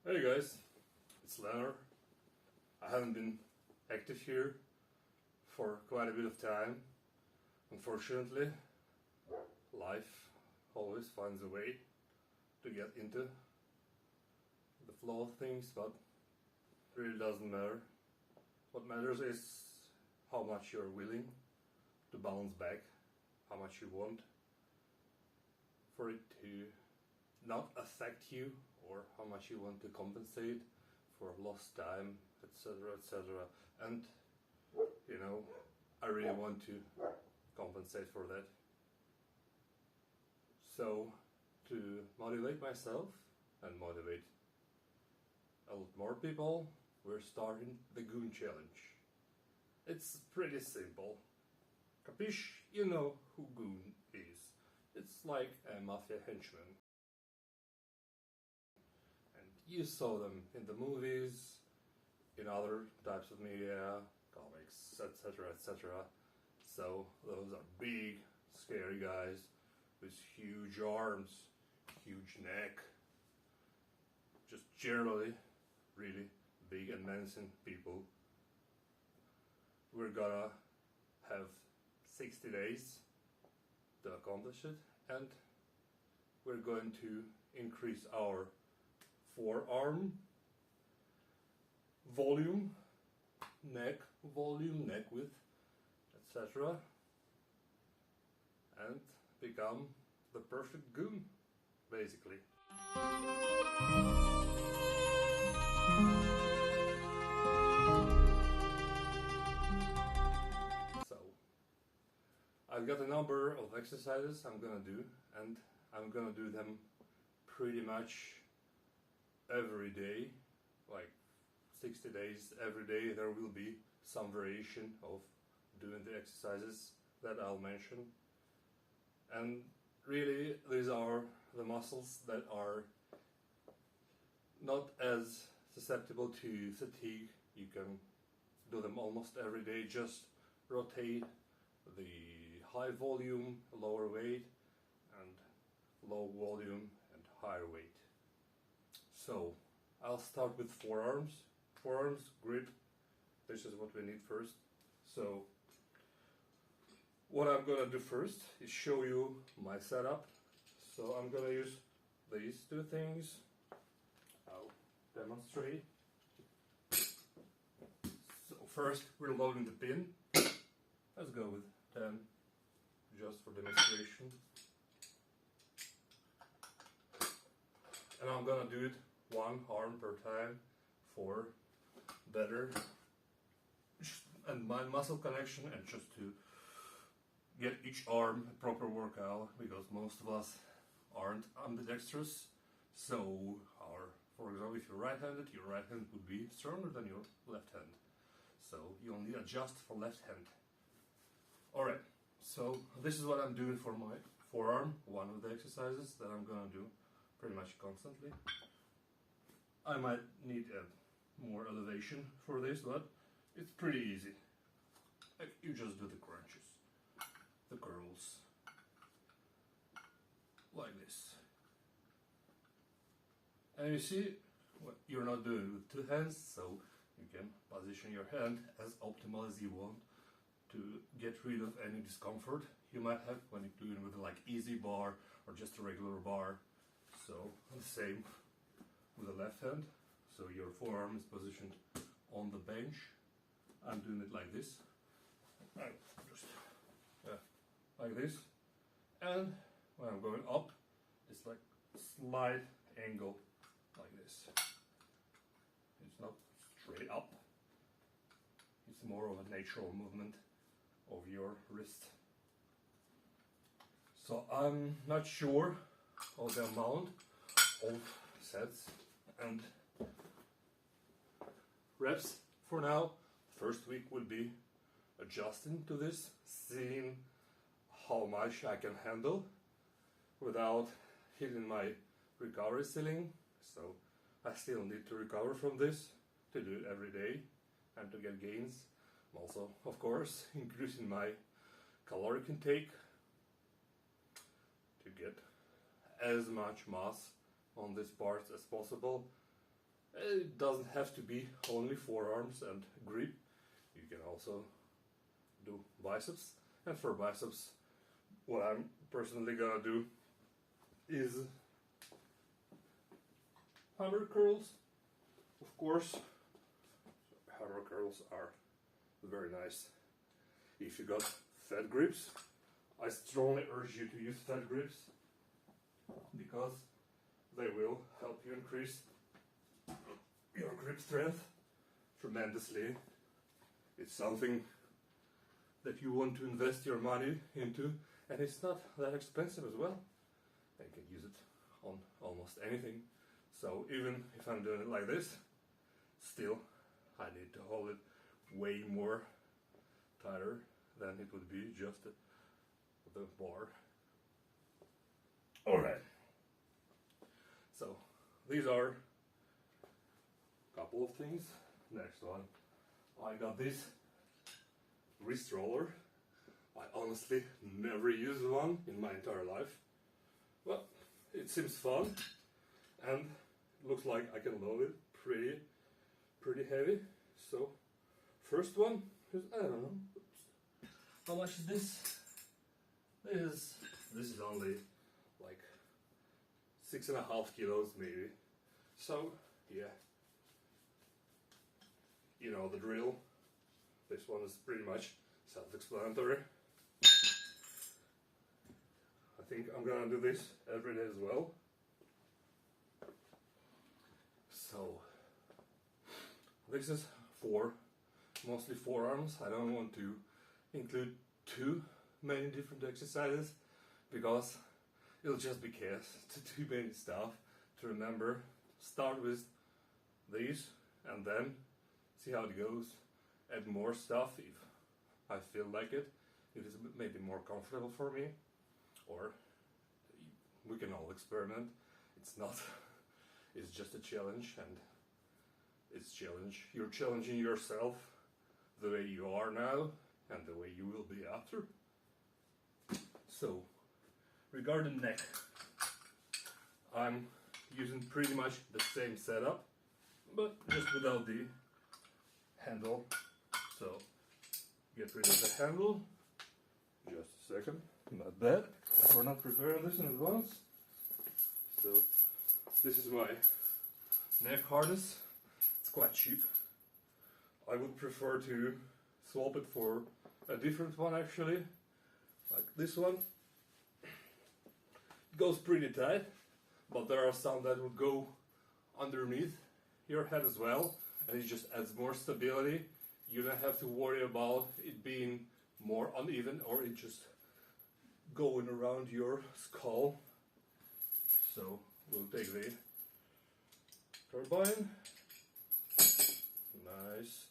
Hey guys, it's Leonard. I haven't been active here for quite a bit of time. Unfortunately, life always finds a way to get into the flow of things, but it really doesn't matter. What matters is how much you're willing to bounce back, how much you want for it to not affect you, or how much you want to compensate for lost time, etc., etc. And I really want to compensate for that. So, to motivate myself and motivate a lot more people, we're starting the Goon Challenge. It's pretty simple. Capiche? You know who Goon is. It's like a mafia henchman. And you saw them in the movies, in other types of media, comics, etc., etc. So those are big, scary guys with huge arms, huge neck, just generally really big and menacing people. We're gonna have 60 days to accomplish it, and we're going to increase our forearm volume, neck width, etc., and become the perfect goon, basically. So, I've got a number of exercises I'm gonna do, and I'm gonna do them pretty much every day, like 60 days. Every day there will be some variation of doing the exercises that I'll mention. And really, these are the muscles that are not as susceptible to fatigue. You can do them almost every day. Just rotate the high volume, lower weight, and low volume and higher weight. So I'll start with forearms. Forearms, grip. This is what we need first. So what I'm gonna do first is show you my setup. So I'm gonna use these two things. I'll demonstrate. So first we're loading the pin. Let's go with 10 just for demonstration. And I'm gonna do it one arm per time for better and mind muscle connection, and just to get each arm a proper workout, because most of us aren't ambidextrous. So for example, if you're right-handed, your right hand would be stronger than your left hand. So you only adjust for left hand. Alright, so this is what I'm doing for my forearm, one of the exercises that I'm gonna do pretty much constantly. I might need more elevation for this, but it's pretty easy. Like, you just do the crunches, the curls, like this. And you see, well, you're not doing it with two hands, so you can position your hand as optimal as you want to get rid of any discomfort you might have when you're doing with like easy bar or just a regular bar. So the same with the left hand. So your forearm is positioned on the bench. I'm doing it like this. Just like this. And when I'm going up, it's like slight angle like this. It's not straight up. It's more of a natural movement of your wrist. So I'm not sure of the amount of sets and reps for now. First week will be adjusting to this, seeing how much I can handle without hitting my recovery ceiling. So I still need to recover from this to do it every day and to get gains. I'm also, of course, increasing my caloric intake to get as much mass on these parts as possible. It doesn't have to be only forearms and grip. You can also do biceps. And for biceps, what I'm personally gonna do is hammer curls. Of course, hammer curls are very nice. If you got fat grips, I strongly urge you to use fat grips because they will help you increase your grip strength tremendously. It's something that you want to invest your money into, and it's not that expensive as well. You can use it on almost anything. So even if I'm doing it like this, still I need to hold it way more tighter than it would be just the bar. Alright, so these are a couple of things. Next one, I got this wrist roller. I honestly never used one in my entire life, but it seems fun and it looks like I can load it pretty heavy. So first one is, I don't know, how much is this? This is only like 6.5 kilos maybe. So yeah, you know the drill. This one is pretty much self-explanatory. I think I'm gonna do this every day as well. So this is for mostly forearms. I don't want to include too many different exercises because it'll just be chaos. Too many stuff to remember. Start with these and then see how it goes. Add more stuff if I feel like it. It is maybe more comfortable for me, or we can all experiment. It's not. It's just a challenge, and you're challenging yourself the way you are now and the way you will be after. So regarding neck, I'm using pretty much the same setup, but just without the handle. So get rid of the handle. Just a second. Not bad. We're not preparing this in advance. So this is my neck harness. It's quite cheap. I would prefer to swap it for a different one actually, like this one. It goes pretty tight, but there are some that will go underneath your head as well, and it just adds more stability. You don't have to worry about it being more uneven or it just going around your skull. So we'll take the turbine. Nice.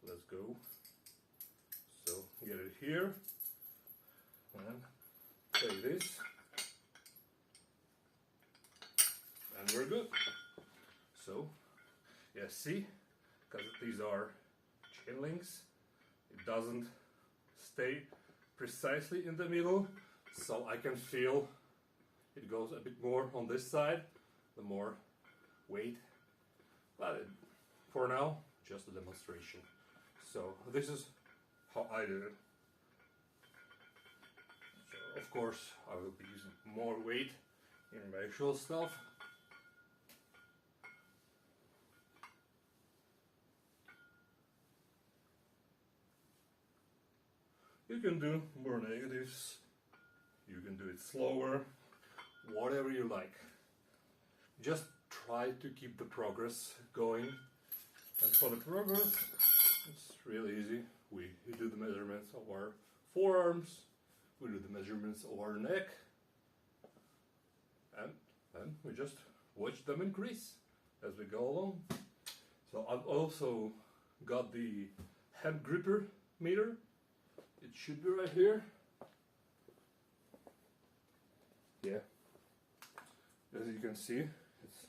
Let's go. So get it here and take this, and we're good. So yeah, see, because these are chain links, it doesn't stay precisely in the middle, so I can feel it goes a bit more on this side, the more weight. But for now, just a demonstration. So this is how I do it. So of course I will be using more weight in my actual stuff. You can do more negatives, you can do it slower, whatever you like. Just try to keep the progress going. And for the progress, it's really easy. We do the measurements of our forearms, we do the measurements of our neck, and then we just watch them increase as we go along. So I've also got the head gripper meter. It should be right here. Yeah. As you can see, it's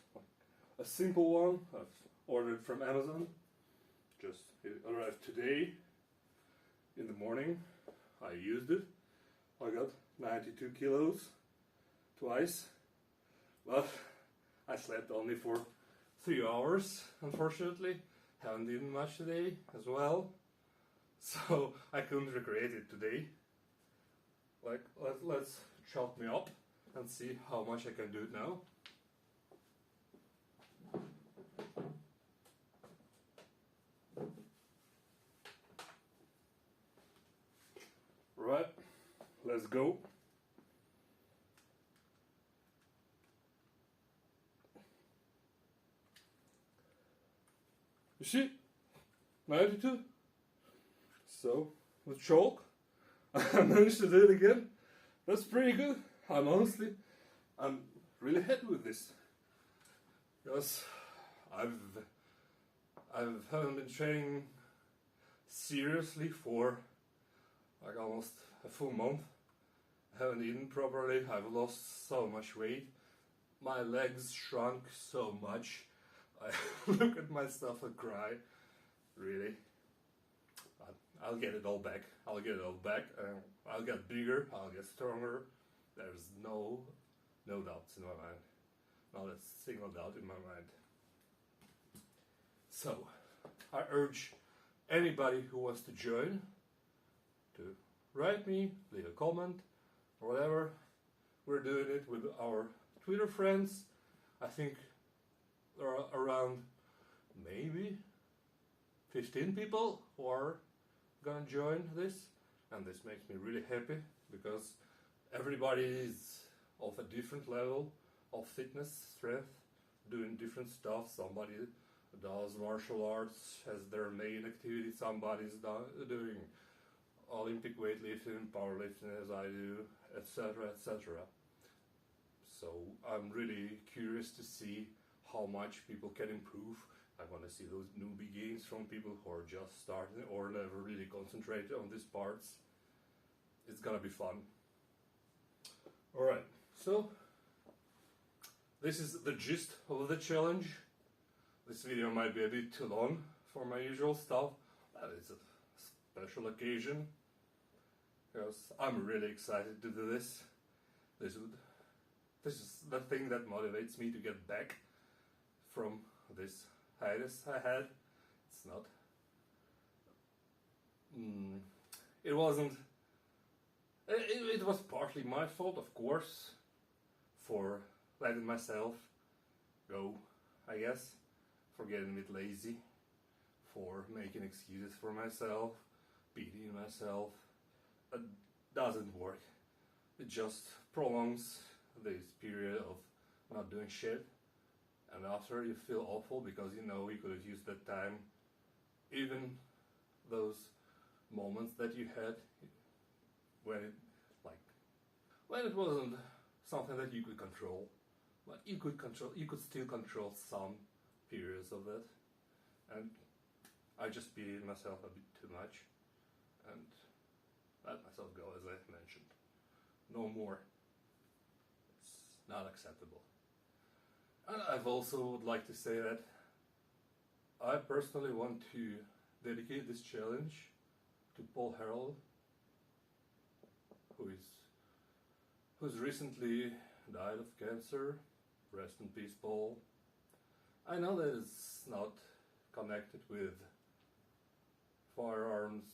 a simple one. I've ordered from Amazon. Just it arrived today in the morning. I used it. I got 92 kilos twice, but I slept only for 3 hours, unfortunately. Haven't eaten much today as well, so I couldn't recreate it today. Like, let's chop me up and see how much I can do it now. Right, let's go. You see, my attitude. So, with chalk, I managed to do it again. That's pretty good. I'm really happy with this, because I haven't been training seriously for like almost a full month. I haven't eaten properly. I've lost so much weight. My legs shrunk so much. I look at myself and cry. Really. I'll get it all back. I'll get it all back. I'll get bigger. I'll get stronger. There's no doubts in my mind. Not a single doubt in my mind. So, I urge anybody who wants to join to write me, leave a comment, or whatever. We're doing it with our Twitter friends. I think there are around maybe 15 people who are gonna join this, and this makes me really happy because everybody is of a different level of fitness, strength, doing different stuff. Somebody does martial arts as their main activity, somebody's doing Olympic weightlifting, powerlifting as I do, etc., etc. So I'm really curious to see how much people can improve. I want to see those newbie gains from people who are just starting or never really concentrated on these parts. It's gonna be fun. Alright, so this is the gist of the challenge. This video might be a bit too long for my usual stuff, but it's a special occasion because I'm really excited to do this. This is the thing that motivates me to get back from this hiatus I had. It's not. It wasn't. It was partly my fault, of course, for letting myself go, I guess, for getting a bit lazy, for making excuses for myself, beating myself. It doesn't work. It just prolongs this period of not doing shit. And after you feel awful because you know you could have used that time, even those moments that you had when it wasn't something that you could control, but you could still control some periods of that. And I just beat myself a bit too much and let myself go, as I mentioned. No more. It's not acceptable. And I've also would like to say that I personally want to dedicate this challenge to Paul Harold, who's recently died of cancer. Rest in peace, Paul. I know that it's not connected with firearms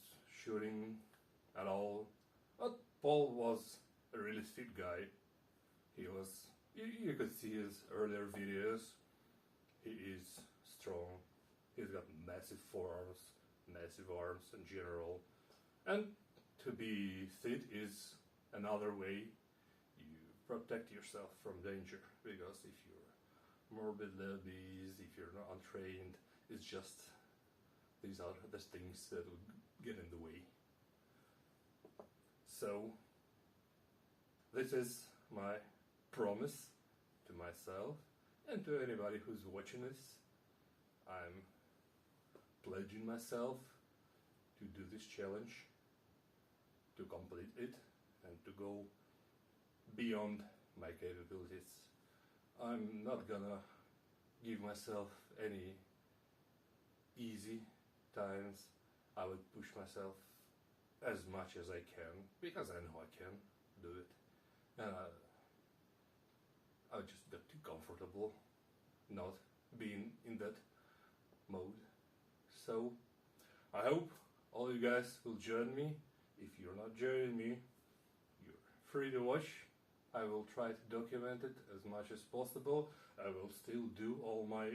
shooting at all, but Paul was a really fit guy. He was. You could see his earlier videos. He is strong. He's got massive forearms, massive arms in general. And to be fit is another way you protect yourself from danger. Because if you're morbid obese, if you're not untrained, it's just these are the things that would get in the way. So this is my promise to myself and to anybody who's watching this. I'm pledging myself to do this challenge, to complete it, and to go beyond my capabilities. I'm not gonna give myself any easy times. I would push myself as much as I can, because I know I can do it. And I just got too comfortable not being in that mode. So I hope all you guys will join me. If you're not joining me, you're free to watch. I will try to document it as much as possible. I will still do all my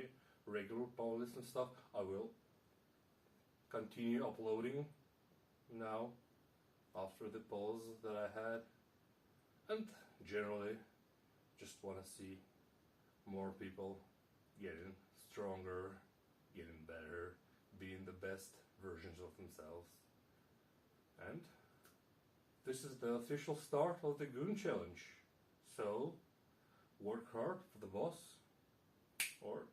regular powerlifting stuff. I will continue uploading now after the pause that I had, and generally just want to see more people getting stronger, getting better, being the best versions of themselves. And this is the official start of the Goon Challenge. So work hard for the boss, or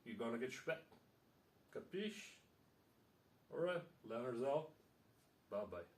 you're gonna get shwet. Capiche? Alright, Leonard's out. Bye bye.